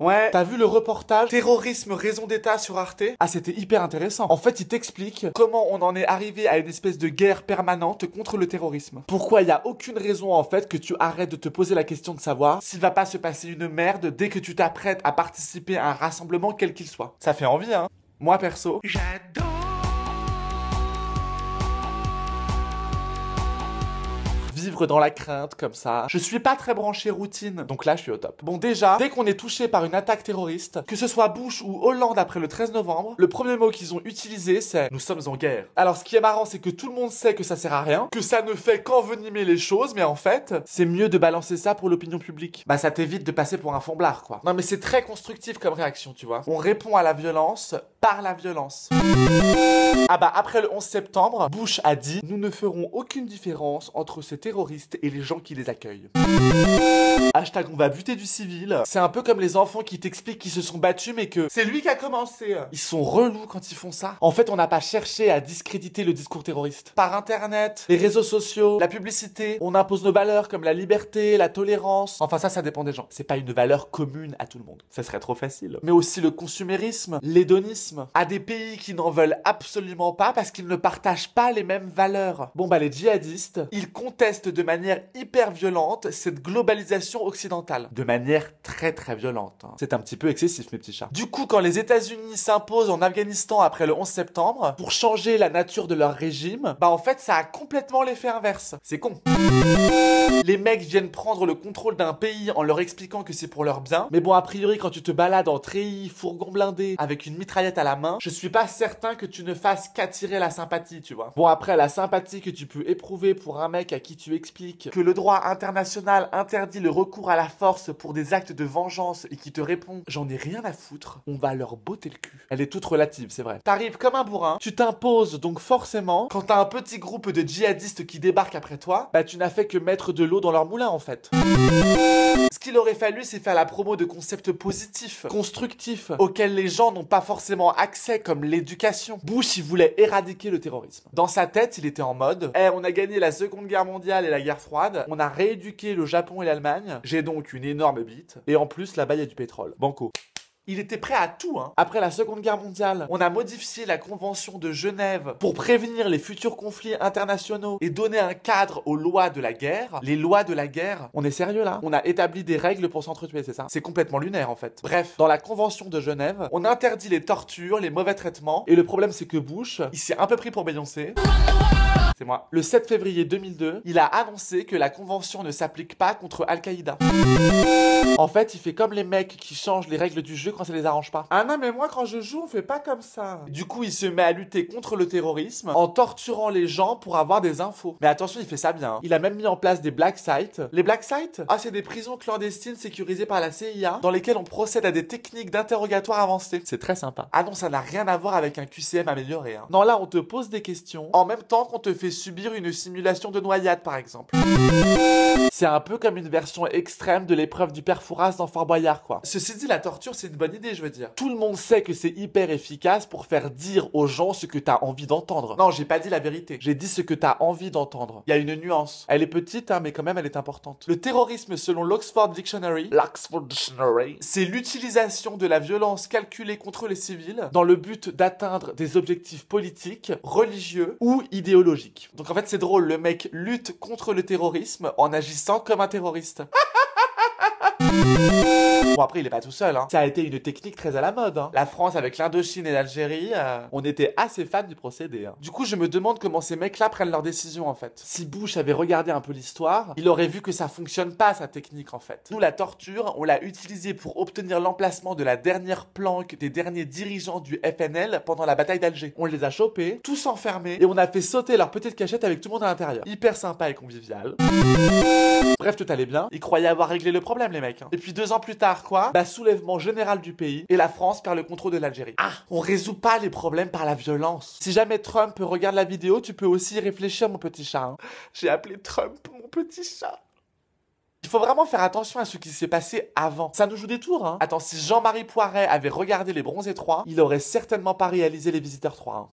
Ouais, t'as vu le reportage Terrorisme, raison d'État sur Arte? Ah, c'était hyper intéressant. En fait, il t'explique comment on en est arrivé à une espèce de guerre permanente contre le terrorisme. Pourquoi il n'y a aucune raison, en fait, que tu arrêtes de te poser la question de savoir s'il va pas se passer une merde dès que tu t'apprêtes à participer à un rassemblement quel qu'il soit. Ça fait envie, hein? Moi, perso, j'adore vivre dans la crainte comme ça. Je suis pas très branché routine, donc là je suis au top. Bon, déjà, dès qu'on est touché par une attaque terroriste, que ce soit Bush ou Hollande après le 13 novembre, le premier mot qu'ils ont utilisé c'est « nous sommes en guerre ». Alors ce qui est marrant, c'est que tout le monde sait que ça sert à rien, que ça ne fait qu'envenimer les choses, mais en fait, c'est mieux de balancer ça pour l'opinion publique. Bah ça t'évite de passer pour un fomblard, quoi. Non mais c'est très constructif comme réaction, tu vois. On répond à la violence par la violence. Ah bah après le 11 septembre, Bush a dit « nous ne ferons aucune différence entre ces terroristes et les gens qui les accueillent ». Hashtag on va buter du civil. C'est un peu comme les enfants qui t'expliquent qu'ils se sont battus mais que c'est lui qui a commencé. Ils sont relous quand ils font ça. En fait, on n'a pas cherché à discréditer le discours terroriste. Par internet, les réseaux sociaux, la publicité, on impose nos valeurs comme la liberté, la tolérance. Enfin ça dépend des gens. C'est pas une valeur commune à tout le monde. Ça serait trop facile. Mais aussi le consumérisme, l'hédonisme, à des pays qui n'en veulent absolument pas parce qu'ils ne partagent pas les mêmes valeurs. Bon bah les djihadistes, ils contestent de manière hyper violente cette globalisation occidentale. De manière très très violente. Hein. C'est un petit peu excessif mes petits chats. Du coup, quand les États-Unis s'imposent en Afghanistan après le 11 septembre pour changer la nature de leur régime, bah en fait ça a complètement l'effet inverse. C'est con. Les mecs viennent prendre le contrôle d'un pays en leur expliquant que c'est pour leur bien. Mais bon, a priori, quand tu te balades en treillis, fourgon blindé, avec une mitraillette à la main, je suis pas certain que tu ne fasses qu'attirer la sympathie, tu vois. Bon, après, la sympathie que tu peux éprouver pour un mec à qui tu expliques que le droit international interdit le recours à la force pour des actes de vengeance et qui te répond « j'en ai rien à foutre », on va leur botter le cul. Elle est toute relative, c'est vrai. T'arrives comme un bourrin, tu t'imposes donc forcément, quand t'as un petit groupe de djihadistes qui débarquent après toi, bah tu n'as fait que mettre de l'eau dans leur moulin en fait. Ce qu'il aurait fallu, c'est faire la promo de concepts positifs, constructifs, auxquels les gens n'ont pas forcément accès, comme l'éducation. Bush, il voulait éradiquer le terrorisme. Dans sa tête, il était en mode « on a gagné la Seconde Guerre mondiale et la guerre froide, on a rééduqué le Japon et l'Allemagne, j'ai donc une énorme bite, et en plus, là-bas, il y a du pétrole. Banco. » Il était prêt à tout, hein. Après la Seconde Guerre mondiale, on a modifié la Convention de Genève pour prévenir les futurs conflits internationaux et donner un cadre aux lois de la guerre. Les lois de la guerre, on est sérieux là? On a établi des règles pour s'entretuer, c'est ça? C'est complètement lunaire en fait. Bref, dans la Convention de Genève, on interdit les tortures, les mauvais traitements, et le problème c'est que Bush, il s'est un peu pris pour Beyoncé. C'est moi. Le 7 février 2002, il a annoncé que la convention ne s'applique pas contre Al-Qaïda. En fait, il fait comme les mecs qui changent les règles du jeu quand ça les arrange pas. Ah non, mais moi, quand je joue, on fait pas comme ça. Du coup, il se met à lutter contre le terrorisme en torturant les gens pour avoir des infos. Mais attention, il fait ça bien. Hein. Il a même mis en place des black sites. Les black sites? Ah, c'est des prisons clandestines sécurisées par la CIA dans lesquelles on procède à des techniques d'interrogatoire avancées. C'est très sympa. Ah non, ça n'a rien à voir avec un QCM amélioré. Hein. Non, là, on te pose des questions en même temps qu'on te fait subir une simulation de noyade, par exemple. C'est un peu comme une version extrême de l'épreuve du père Fouras dans Fort Boyard, quoi. Ceci dit, la torture, c'est une bonne idée, je veux dire. Tout le monde sait que c'est hyper efficace pour faire dire aux gens ce que t'as envie d'entendre. Non, j'ai pas dit la vérité. J'ai dit ce que t'as envie d'entendre. Il y a une nuance. Elle est petite, hein, mais quand même, elle est importante. Le terrorisme, selon l'Oxford Dictionary, c'est l'utilisation de la violence calculée contre les civils dans le but d'atteindre des objectifs politiques, religieux ou idéologiques. Donc en fait, c'est drôle, le mec lutte contre le terrorisme en agissant comme un terroriste. Bon, après, il est pas tout seul, hein. Ça a été une technique très à la mode, hein. La France, avec l'Indochine et l'Algérie, on était assez fans du procédé, hein. Du coup, je me demande comment ces mecs-là prennent leurs décisions, en fait. Si Bush avait regardé un peu l'histoire, il aurait vu que ça fonctionne pas, sa technique, en fait. Nous, la torture, on l'a utilisée pour obtenir l'emplacement de la dernière planque des derniers dirigeants du FNL pendant la bataille d'Alger. On les a chopés, tous enfermés, et on a fait sauter leur petite cachette avec tout le monde à l'intérieur. Hyper sympa et convivial. Bref, tout allait bien. Ils croyaient avoir réglé le problème, les mecs, hein. Et puis 2 ans plus tard, quoi, bah soulèvement général du pays et la France perd le contrôle de l'Algérie. Ah, on résout pas les problèmes par la violence. Si jamais Trump regarde la vidéo, tu peux aussi y réfléchir, mon petit chat. Hein. J'ai appelé Trump mon petit chat. Il faut vraiment faire attention à ce qui s'est passé avant. Ça nous joue des tours, hein. Attends, si Jean-Marie Poiret avait regardé Les Bronzés 3, il aurait certainement pas réalisé Les Visiteurs 3. Hein.